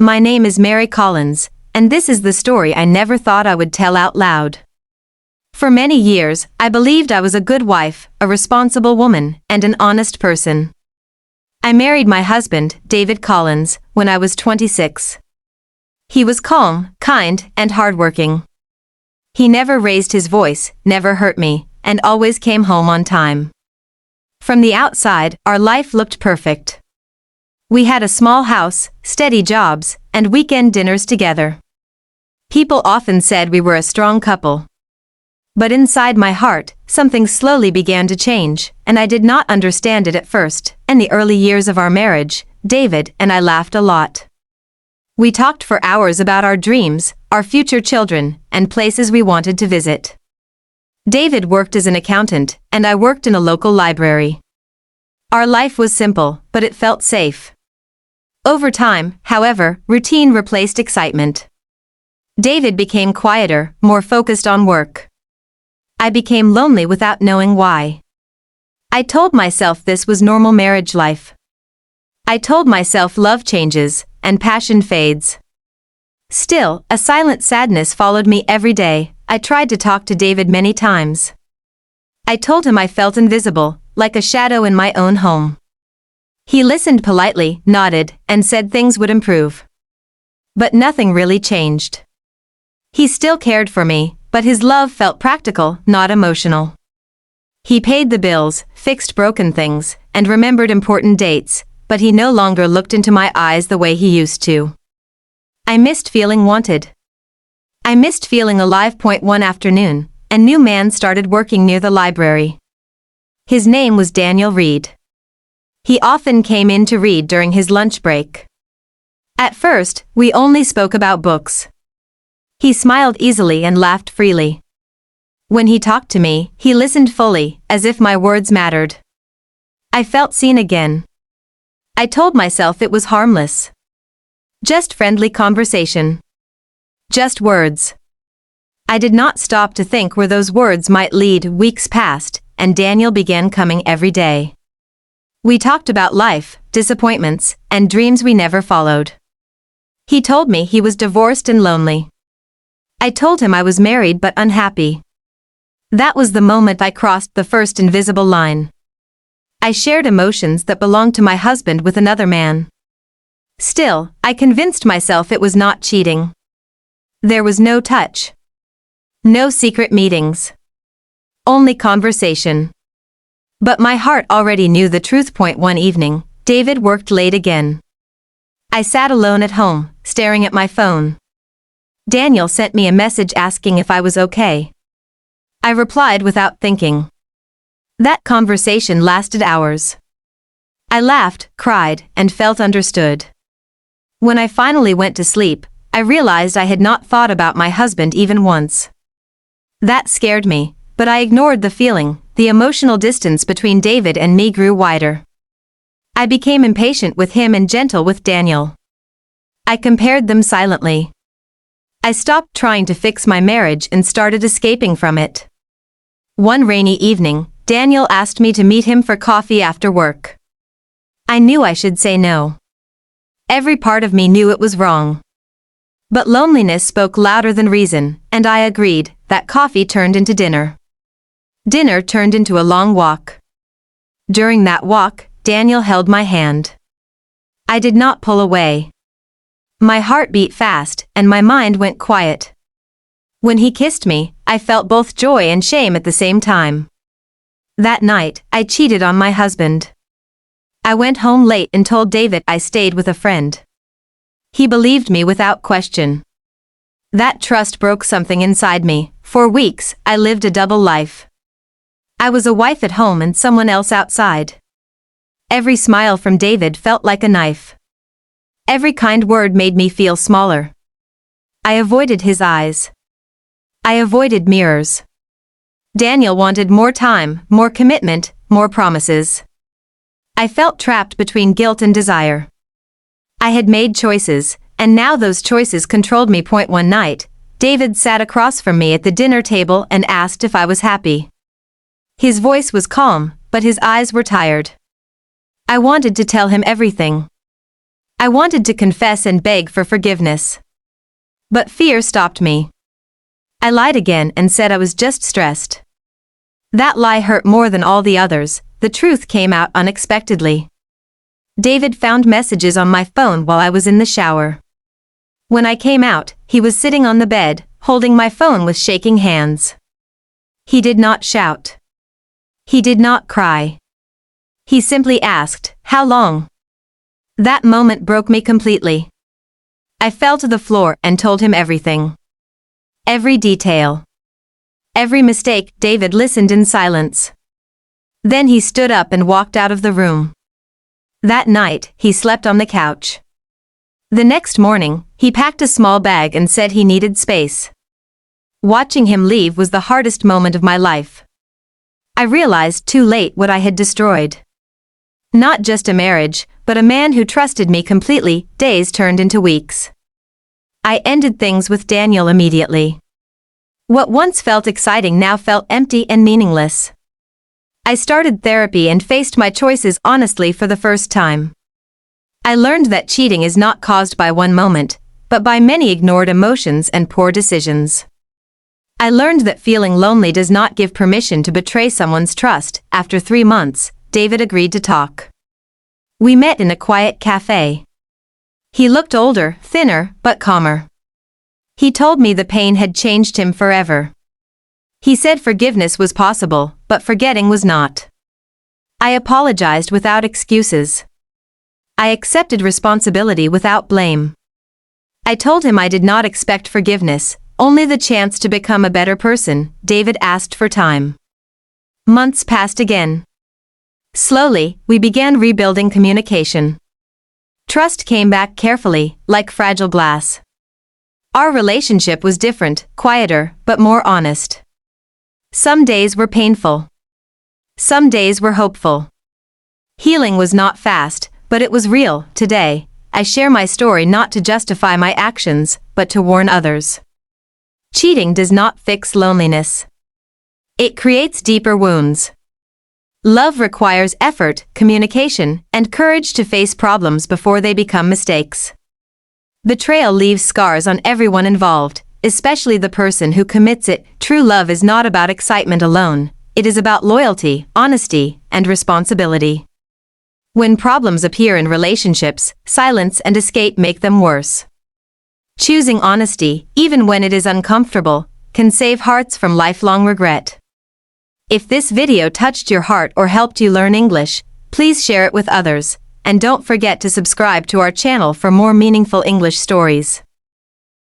My name is Mary Collins, and this is the story I never thought I would tell out loud. For many years, I believed I was a good wife, a responsible woman, and an honest person. I married my husband, David Collins, when I was 26. He was calm, kind, and hardworking. He never raised his voice, never hurt me, and always came home on time. From the outside, our life looked perfect. We had a small house, steady jobs, and weekend dinners together. People often said we were a strong couple. But inside my heart, something slowly began to change, and I did not understand it at first. In the early years of our marriage, David and I laughed a lot. We talked for hours about our dreams, our future children, and places we wanted to visit. David worked as an accountant, and I worked in a local library. Our life was simple, but it felt safe. Over time, however, routine replaced excitement. David became quieter, more focused on work. I became lonely without knowing why. I told myself this was normal marriage life. I told myself love changes, and passion fades. Still, a silent sadness followed me every day. I tried to talk to David many times. I told him I felt invisible, like a shadow in my own home. He listened politely, nodded, and said things would improve. But nothing really changed. He still cared for me, but his love felt practical, not emotional. He paid the bills, fixed broken things, and remembered important dates, but he no longer looked into my eyes the way he used to. I missed feeling wanted. I missed feeling alive. One afternoon, a new man started working near the library. His name was Daniel Reed. He often came in to read during his lunch break. At first, we only spoke about books. He smiled easily and laughed freely. When he talked to me, he listened fully, as if my words mattered. I felt seen again. I told myself it was harmless. Just friendly conversation. Just words. I did not stop to think where those words might lead. Weeks passed, and Daniel began coming every day. We talked about life, disappointments, and dreams we never followed. He told me he was divorced and lonely. I told him I was married but unhappy. That was the moment I crossed the first invisible line. I shared emotions that belonged to my husband with another man. Still, I convinced myself it was not cheating. There was no touch. No secret meetings. Only conversation. But my heart already knew the truth. One evening, David worked late again. I sat alone at home, staring at my phone. Daniel sent me a message asking if I was okay. I replied without thinking. That conversation lasted hours. I laughed, cried, and felt understood. When I finally went to sleep, I realized I had not thought about my husband even once. That scared me, but I ignored the feeling. The emotional distance between David and me grew wider. I became impatient with him and gentle with Daniel. I compared them silently. I stopped trying to fix my marriage and started escaping from it. One rainy evening, Daniel asked me to meet him for coffee after work. I knew I should say no. Every part of me knew it was wrong. But loneliness spoke louder than reason, and I agreed. That coffee turned into dinner. Dinner turned into a long walk. During that walk, Daniel held my hand. I did not pull away. My heart beat fast, and my mind went quiet. When he kissed me, I felt both joy and shame at the same time. That night, I cheated on my husband. I went home late and told David I stayed with a friend. He believed me without question. That trust broke something inside me. For weeks, I lived a double life. I was a wife at home and someone else outside. Every smile from David felt like a knife. Every kind word made me feel smaller. I avoided his eyes. I avoided mirrors. Daniel wanted more time, more commitment, more promises. I felt trapped between guilt and desire. I had made choices, and now those choices controlled me. One night, David sat across from me at the dinner table and asked if I was happy. His voice was calm, but his eyes were tired. I wanted to tell him everything. I wanted to confess and beg for forgiveness. But fear stopped me. I lied again and said I was just stressed. That lie hurt more than all the others. The truth came out unexpectedly. David found messages on my phone while I was in the shower. When I came out, he was sitting on the bed, holding my phone with shaking hands. He did not shout. He did not cry. He simply asked, "How long?" That moment broke me completely. I fell to the floor and told him everything. Every detail. Every mistake. David listened in silence. Then he stood up and walked out of the room. That night, he slept on the couch. The next morning, he packed a small bag and said he needed space. Watching him leave was the hardest moment of my life. I realized too late what I had destroyed. Not just a marriage, but a man who trusted me completely. Days turned into weeks. I ended things with Daniel immediately. What once felt exciting now felt empty and meaningless. I started therapy and faced my choices honestly for the first time. I learned that cheating is not caused by one moment, but by many ignored emotions and poor decisions. I learned that feeling lonely does not give permission to betray someone's trust. After 3 months, David agreed to talk. We met in a quiet cafe. He looked older, thinner, but calmer. He told me the pain had changed him forever. He said forgiveness was possible, but forgetting was not. I apologized without excuses. I accepted responsibility without blame. I told him I did not expect forgiveness, only the chance to become a better person. David asked for time. Months passed again. Slowly, we began rebuilding communication. Trust came back carefully, like fragile glass. Our relationship was different, quieter, but more honest. Some days were painful. Some days were hopeful. Healing was not fast, but it was real. Today, I share my story not to justify my actions, but to warn others. Cheating does not fix loneliness. It creates deeper wounds. Love requires effort, communication, and courage to face problems before they become mistakes. Betrayal leaves scars on everyone involved, especially the person who commits it. True love is not about excitement alone, it is about loyalty, honesty, and responsibility. When problems appear in relationships, silence and escape make them worse. Choosing honesty, even when it is uncomfortable, can save hearts from lifelong regret. If this video touched your heart or helped you learn English, please share it with others, and don't forget to subscribe to our channel for more meaningful English stories.